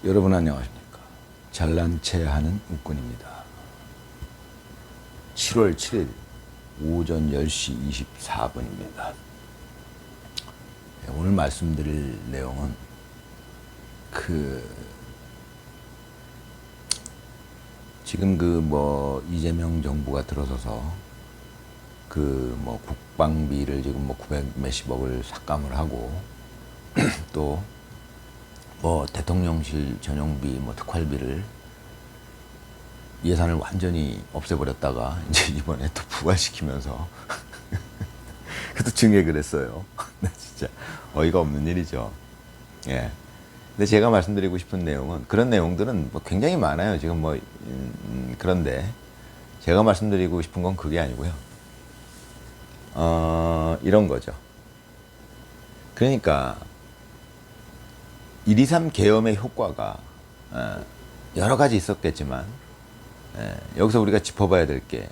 여러분 안녕하십니까. 잘난 체 하는 웃군입니다. 7월 7일 오전 10시 24분입니다. 오늘 말씀드릴 내용은 지금 이재명 정부가 들어서서 국방비를 지금 900 몇십억을 삭감을 하고 또 대통령실 전용비 특활비를 예산을 완전히 없애버렸다가 이제 이번에 또 부활시키면서 그것도 증액을 했어요. 진짜 어이가 없는 일이죠. 예. 근데 제가 말씀드리고 싶은 내용은 그런 내용들은 굉장히 많아요. 지금 그런데 제가 말씀드리고 싶은 건 그게 아니고요. 이런 거죠. 그러니까 1.23 계엄의 효과가 여러 가지 있었겠지만 여기서 우리가 짚어봐야 될 게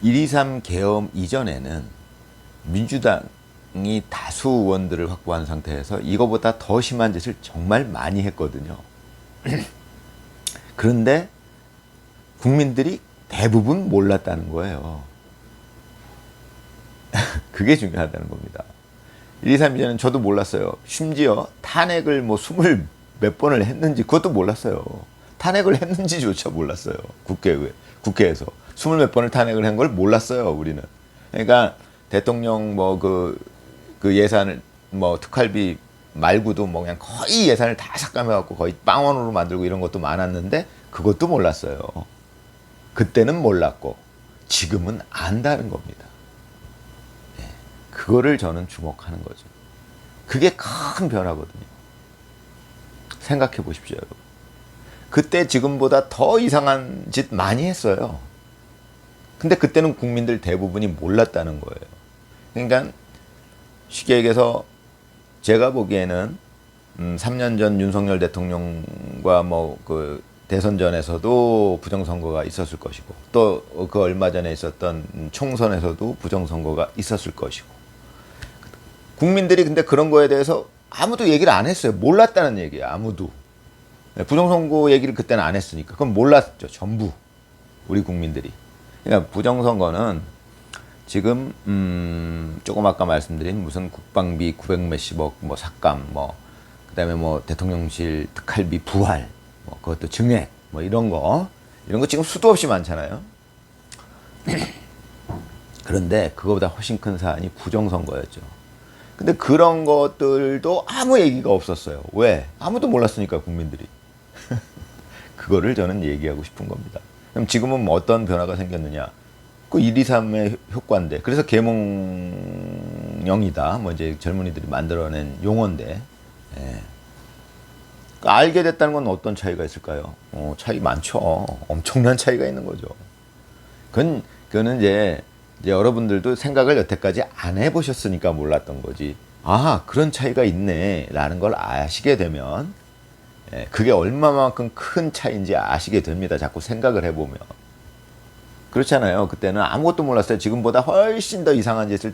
1.23 계엄 이전에는 민주당이 다수 의원들을 확보한 상태에서 이거보다 더 심한 짓을 정말 많이 했거든요. 그런데 국민들이 대부분 몰랐다는 거예요. 그게 중요하다는 겁니다. 1.23 이전에는 저도 몰랐어요. 심지어 탄핵을 20 몇 번을 했는지 그것도 몰랐어요. 탄핵을 했는지조차 몰랐어요. 국회에서 20 몇 번을 탄핵을 한 걸 몰랐어요. 우리는. 그러니까 대통령 예산을 특활비 말고도 그냥 거의 예산을 다 삭감해갖고 거의 빵원으로 만들고 이런 것도 많았는데 그것도 몰랐어요. 그때는 몰랐고 지금은 안다는 겁니다. 그거를 저는 주목하는 거죠. 그게 큰 변화거든요. 생각해 보십시오, 여러분. 그때 지금보다 더 이상한 짓 많이 했어요. 근데 그때는 국민들 대부분이 몰랐다는 거예요. 그러니까 쉽게 얘기해서 제가 보기에는 3년 전 윤석열 대통령과 대선전에서도 부정선거가 있었을 것이고 또 그 얼마 전에 있었던 총선에서도 부정선거가 있었을 것이고 국민들이 근데 그런 거에 대해서 아무도 얘기를 안 했어요. 몰랐다는 얘기예요. 아무도. 부정선거 얘기를 그때는 안 했으니까. 그건 몰랐죠. 전부. 우리 국민들이. 그러니까 부정선거는 지금 조금 아까 말씀드린 무슨 국방비 900 몇십억 삭감 그다음에 대통령실 특활비 부활 그것도 증액 이런 거 지금 수도 없이 많잖아요. 그런데 그거보다 훨씬 큰 사안이 부정선거였죠. 근데 그런 것들도 아무 얘기가 없었어요. 왜? 아무도 몰랐으니까 국민들이. 그거를 저는 얘기하고 싶은 겁니다. 그럼 지금은 어떤 변화가 생겼느냐? 그 1.23의 효과인데, 그래서 계몽령이다. 이제 젊은이들이 만들어낸 용어인데, 예. 알게 됐다는 건 어떤 차이가 있을까요? 차이 많죠. 엄청난 차이가 있는 거죠. 그거는 이제 여러분들도 생각을 여태까지 안 해보셨으니까 몰랐던 거지. 아, 그런 차이가 있네 라는 걸 아시게 되면 그게 얼마만큼 큰 차이인지 아시게 됩니다. 자꾸 생각을 해보면. 그렇잖아요. 그때는 아무것도 몰랐어요. 지금보다 훨씬 더 이상한 짓을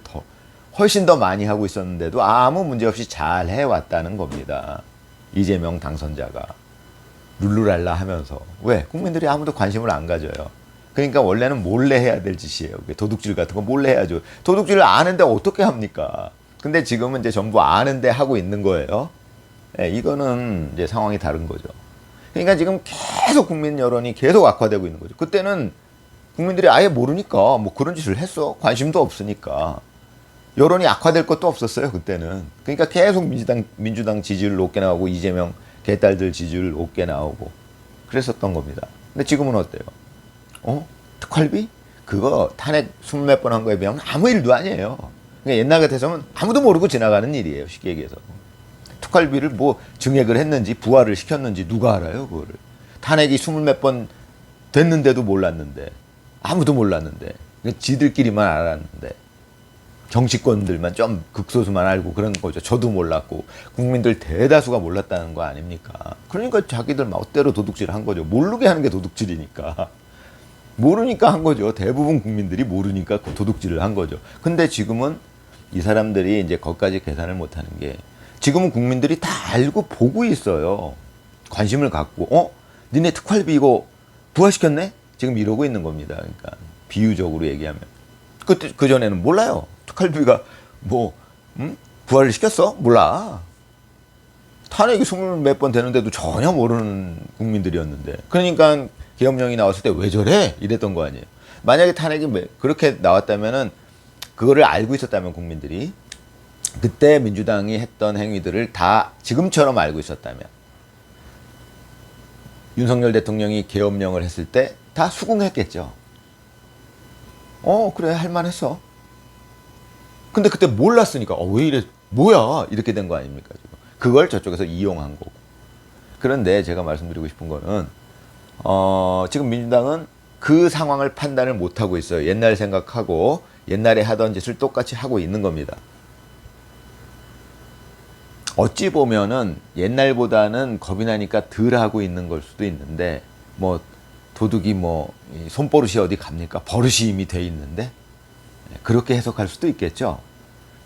훨씬 더 많이 하고 있었는데도 아무 문제 없이 잘 해왔다는 겁니다. 이재명 당선자가 룰루랄라 하면서. 왜? 국민들이 아무도 관심을 안 가져요. 그러니까 원래는 몰래 해야 될 짓이에요. 도둑질 같은 거 몰래 해야죠. 도둑질을 아는데 어떻게 합니까? 근데 지금은 이제 전부 아는데 하고 있는 거예요. 이거는 이제 상황이 다른 거죠. 그러니까 지금 계속 국민 여론이 계속 악화되고 있는 거죠. 그때는 국민들이 아예 모르니까 그런 짓을 했어. 관심도 없으니까. 여론이 악화될 것도 없었어요. 그때는. 그러니까 계속 민주당 지지율 높게 나오고 이재명 개딸들 지지율 높게 나오고 그랬었던 겁니다. 근데 지금은 어때요? 특활비? 그거 탄핵 20 몇 번 한 거에 비하면 아무 일도 아니에요. 그러니까 옛날 같아서는 아무도 모르고 지나가는 일이에요. 쉽게 얘기해서. 특활비를 증액을 했는지 부활을 시켰는지 누가 알아요, 그거를. 탄핵이 20 몇 번 됐는데도 몰랐는데. 아무도 몰랐는데. 그러니까 지들끼리만 알았는데. 정치권들만 좀 극소수만 알고 그런 거죠. 저도 몰랐고 국민들 대다수가 몰랐다는 거 아닙니까? 그러니까 자기들 멋대로 도둑질 한 거죠. 모르게 하는 게 도둑질이니까. 모르니까 한 거죠. 대부분 국민들이 모르니까 도둑질을 한 거죠. 근데 지금은 이 사람들이 이제 거기까지 계산을 못 하는 게 지금은 국민들이 다 알고 보고 있어요. 관심을 갖고 니네 특활비 이거 부활시켰네? 지금 이러고 있는 겁니다. 그러니까 비유적으로 얘기하면 그 전에는 몰라요. 특활비가 뭐 부활을 시켰어? 몰라. 탄핵이 20몇 번 되는데도 전혀 모르는 국민들이었는데, 그러니까 계엄령이 나왔을 때 왜 저래? 이랬던 거 아니에요. 만약에 탄핵이 그렇게 나왔다면은, 그거를 알고 있었다면 국민들이, 그때 민주당이 했던 행위들을 다 지금처럼 알고 있었다면, 윤석열 대통령이 계엄령을 했을 때 다 수긍했겠죠. 그래, 할만했어. 근데 그때 몰랐으니까 왜 이래, 뭐야, 이렇게 된 거 아닙니까 지금. 그걸 저쪽에서 이용한 거고. 그런데 제가 말씀드리고 싶은 거는 지금 민주당은 그 상황을 판단을 못하고 있어요. 옛날 생각하고 옛날에 하던 짓을 똑같이 하고 있는 겁니다. 어찌 보면은 옛날보다는 겁이 나니까 덜 하고 있는 걸 수도 있는데, 뭐 도둑이 뭐 손버릇이 어디 갑니까? 버릇이 이미 돼 있는데, 그렇게 해석할 수도 있겠죠.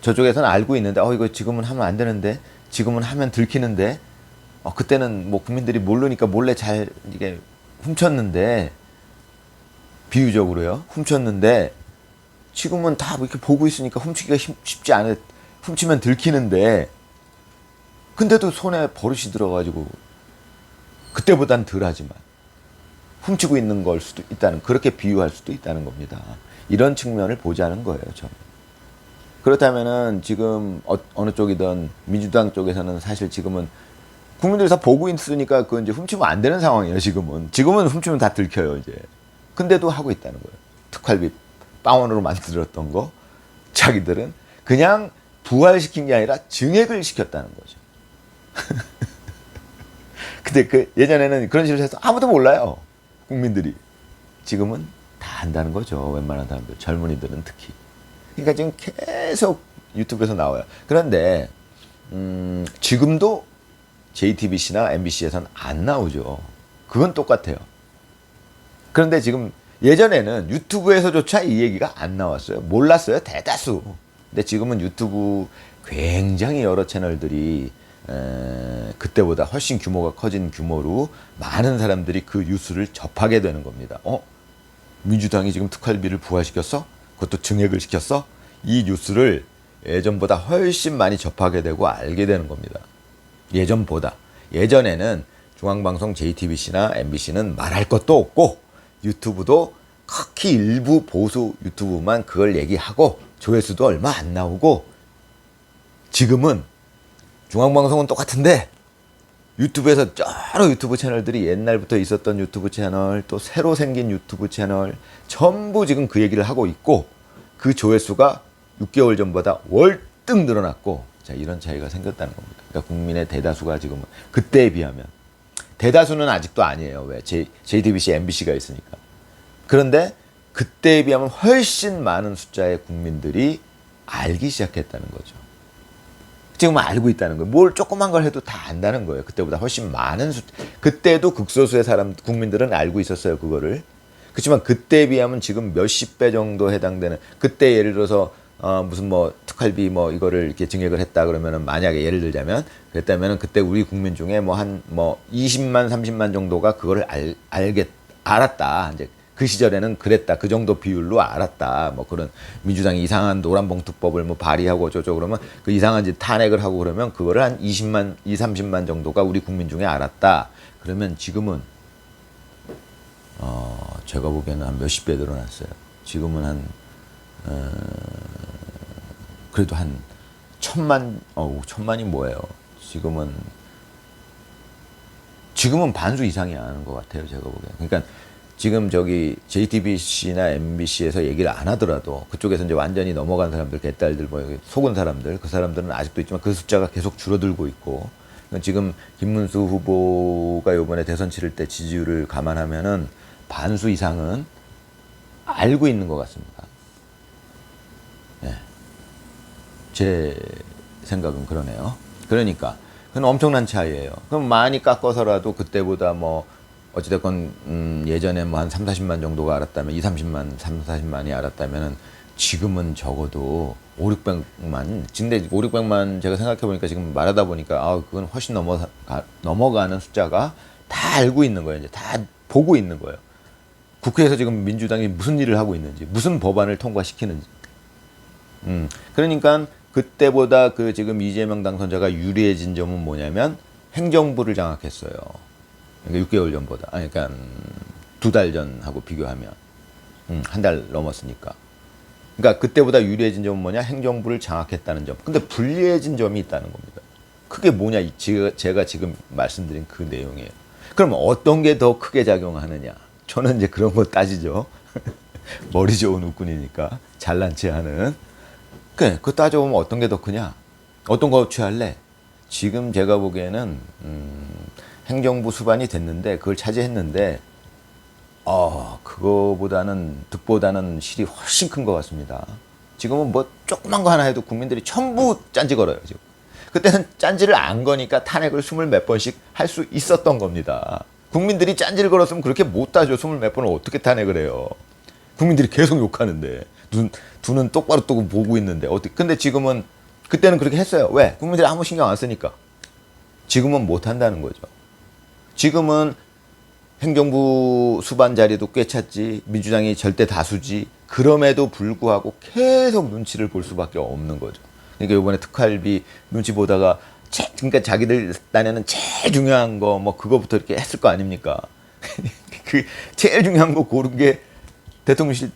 저쪽에서는 알고 있는데 이거 지금은 하면 안 되는데, 지금은 하면 들키는데, 그때는 뭐 국민들이 모르니까 몰래 잘 이게 훔쳤는데, 비유적으로요, 훔쳤는데 지금은 다 이렇게 보고 있으니까 훔치기가 쉽지 않아. 훔치면 들키는데, 근데도 손에 버릇이 들어가지고 그때보단 덜하지만 훔치고 있는 걸 수도 있다는, 그렇게 비유할 수도 있다는 겁니다. 이런 측면을 보자는 거예요, 저는. 그렇다면은 지금 어느 쪽이든 민주당 쪽에서는 사실 지금은 국민들이 다 보고 있으니까 그 이제 훔치면 안 되는 상황이에요. 지금은 훔치면 다 들켜요 이제. 근데도 하고 있다는 거예요. 특활비 빵원으로 만들었던 거 자기들은 그냥 부활시킨 게 아니라 증액을 시켰다는 거죠. 근데 예전에는 그런 식으로 해서 아무도 몰라요, 국민들이. 지금은 다 안다는 거죠, 웬만한 사람들, 젊은이들은 특히. 그러니까 지금 계속 유튜브에서 나와요. 그런데 지금도 JTBC나 MBC에서는 안 나오죠. 그건 똑같아요. 그런데 지금 예전에는 유튜브에서조차 이 얘기가 안 나왔어요. 몰랐어요, 대다수. 근데 지금은 유튜브 굉장히 여러 채널들이 그때보다 훨씬 규모가 커진 규모로 많은 사람들이 그 뉴스를 접하게 되는 겁니다. 민주당이 지금 특활비를 부활시켰어? 그것도 증액을 시켰어? 이 뉴스를 예전보다 훨씬 많이 접하게 되고 알게 되는 겁니다. 예전보다. 예전에는 중앙방송 JTBC나 MBC는 말할 것도 없고, 유튜브도 극히 일부 보수 유튜브만 그걸 얘기하고 조회수도 얼마 안 나오고, 지금은 중앙방송은 똑같은데 유튜브에서 여러 유튜브 채널들이, 옛날부터 있었던 유튜브 채널, 또 새로 생긴 유튜브 채널, 전부 지금 그 얘기를 하고 있고, 그 조회수가 6개월 전보다 월등 늘어났고, 자, 이런 차이가 생겼다는 겁니다. 그러니까 국민의 대다수가 지금 그때에 비하면, 대다수는 아직도 아니에요. 왜? JTBC, MBC가 있으니까. 그런데 그때에 비하면 훨씬 많은 숫자의 국민들이 알기 시작했다는 거죠. 지금 알고 있다는 거예요. 뭘 조그만 걸 해도 다 안다는 거예요. 그때보다 훨씬 많은 그때도 극소수의 국민들은 알고 있었어요, 그거를. 그렇지만 그때에 비하면 지금 몇십 배 정도 해당되는, 그때 예를 들어서 무슨 뭐 특활비 뭐 이거를 이렇게 증액을 했다 그러면은, 만약에 예를 들자면 그랬다면은, 그때 우리 국민 중에 뭐 한 20만 30만 정도가 그거를 알았다. 이제 그 시절에는 그랬다. 그 정도 비율로 알았다. 뭐 그런 민주당이 이상한 노란봉투법을 뭐 발의하고 어쩌고 그러면, 그 이상한 짓 탄핵을 하고 그러면 그거를 한 20만, 30만 정도가 우리 국민 중에 알았다. 그러면 지금은 제가 보기에는 한 몇십 배 늘어났어요. 지금은 한 그래도 한 1000만, 1000만이 뭐예요? 지금은 반수 이상이 아는 것 같아요, 제가 보기에는. 그러니까 지금 JTBC나 MBC에서 얘기를 안 하더라도 그쪽에서 이제 완전히 넘어간 사람들, 개딸들, 뭐 속은 사람들, 그 사람들은 아직도 있지만 그 숫자가 계속 줄어들고 있고, 지금 김문수 후보가 이번에 대선 치를 때 지지율을 감안하면은 반수 이상은 알고 있는 것 같습니다. 네. 제 생각은 그러네요. 그러니까 그건 엄청난 차이예요. 그럼 많이 깎아서라도 그때보다 뭐 어찌됐건 예전에 뭐 한 3, 40만 정도가 알았다면, 3, 40만이 알았다면은 지금은 적어도 5, 600만. 근데 5, 600만 제가 생각해 보니까 지금 말하다 보니까 그건 훨씬 넘어가는 숫자가 다 알고 있는 거예요. 이제 다 보고 있는 거예요. 국회에서 지금 민주당이 무슨 일을 하고 있는지, 무슨 법안을 통과시키는지. 그러니까 그때보다 그 지금 이재명 당선자가 유리해진 점은 뭐냐면 행정부를 장악했어요. 그러니까 6개월 전보다. 그러니까 2달 전하고 비교하면 한 달 넘었으니까. 그러니까 그때보다 유리해진 점은 뭐냐? 행정부를 장악했다는 점. 근데 불리해진 점이 있다는 겁니다. 그게 뭐냐? 제가 지금 말씀드린 그 내용이에요. 그럼 어떤 게 더 크게 작용하느냐? 저는 이제 그런 거 따지죠. 머리 좋은 웃군이니까 잘난 체 하는. 그거 따져보면 어떤 게 더 크냐? 어떤 거 취할래? 지금 제가 보기에는 행정부 수반이 됐는데 그걸 차지했는데 그거보다는 득보다는 실이 훨씬 큰 것 같습니다. 지금은 뭐 조그만 거 하나 해도 국민들이 전부 짠지 걸어요. 지금. 그때는 짠지를 안 거니까 탄핵을 20몇 번씩 할 수 있었던 겁니다. 국민들이 짠지를 걸었으면 그렇게 못 따져. 20몇 번을 어떻게 탄핵을 해요. 국민들이 계속 욕하는데 두 눈 똑바로 뜨고 보고 있는데 어떻게? 근데 지금은 그때는 그렇게 했어요. 왜? 국민들이 아무 신경 안 쓰니까. 지금은 못 한다는 거죠. 지금은 행정부 수반 자리도 꽤 찼지, 민주당이 절대 다수지. 그럼에도 불구하고 계속 눈치를 볼 수밖에 없는 거죠. 그러니까 이번에 특활비 눈치 보다가 그러니까 자기들 딴에는 제일 중요한 거 뭐 그거부터 이렇게 했을 거 아닙니까? 그 제일 중요한 거 고른 게 대통령실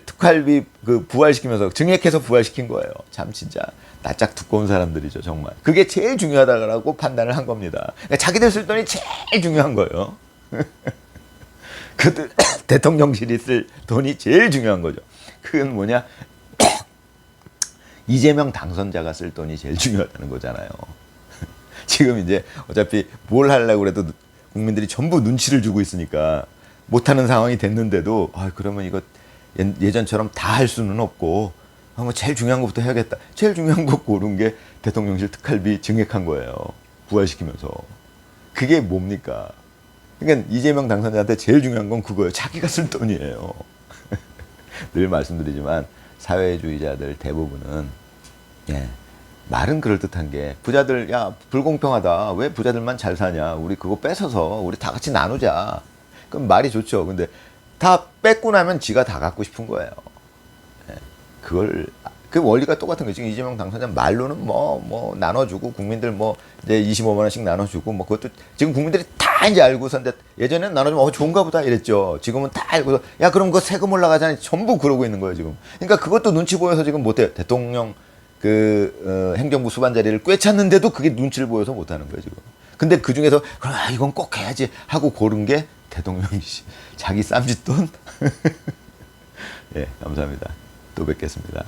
특활비 그 부활시키면서 증액해서 부활시킨 거예요. 참 진짜 낯짝 두꺼운 사람들이죠, 정말. 그게 제일 중요하다고 판단을 한 겁니다. 그러니까 자기들 쓸 돈이 제일 중요한 거예요. 그 대통령실이 쓸 돈이 제일 중요한 거죠. 그건 뭐냐? 이재명 당선자가 쓸 돈이 제일 중요하다는 거잖아요. 지금 이제 어차피 뭘 하려고 그래도 국민들이 전부 눈치를 주고 있으니까 못하는 상황이 됐는데도 그러면 이거 예전처럼 다 할 수는 없고 뭐 제일 중요한 것부터 해야겠다. 제일 중요한 거 고른 게 대통령실 특활비 증액한 거예요. 부활시키면서. 그게 뭡니까? 그러니까 이재명 당선자한테 제일 중요한 건 그거예요. 자기가 쓸 돈이에요. 늘 말씀드리지만 사회주의자들 대부분은 말은 그럴듯한 게 부자들 불공평하다. 왜 부자들만 잘 사냐. 우리 그거 뺏어서 우리 다 같이 나누자. 그럼 말이 좋죠. 근데 다 뺏고 나면 지가 다 갖고 싶은 거예요. 그 원리가 똑같은 거죠. 지금 이재명 당선자 말로는 뭐 나눠주고 국민들 이제 25만 원씩 나눠주고 그것도 지금 국민들이 다 이제 알고서인데 예전에는 나눠주면 좋은가 보다 이랬죠. 지금은 다 알고서 그럼 그거 세금 올라가잖아요. 전부 그러고 있는 거예요 지금. 그러니까 그것도 눈치 보여서 지금 못해요. 대통령 행정부 수반 자리를 꿰찼는데도 그게 눈치를 보여서 못하는 거예요 지금. 근데 그 중에서 그럼 이건 꼭 해야지 하고 고른 게 대통령이 자기 쌈짓돈. 감사합니다. 또 뵙겠습니다.